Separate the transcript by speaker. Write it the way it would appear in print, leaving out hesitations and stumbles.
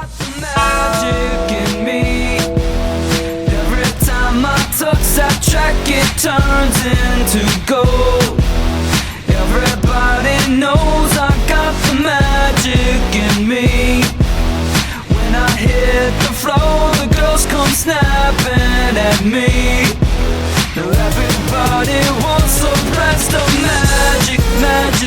Speaker 1: got the magic in me. Every time I touch that track, it turns into gold. Everybody knows I got the magic in me. When I hit the floor, the girls come snapping at me. Now everybody wants to blast the magic, magic.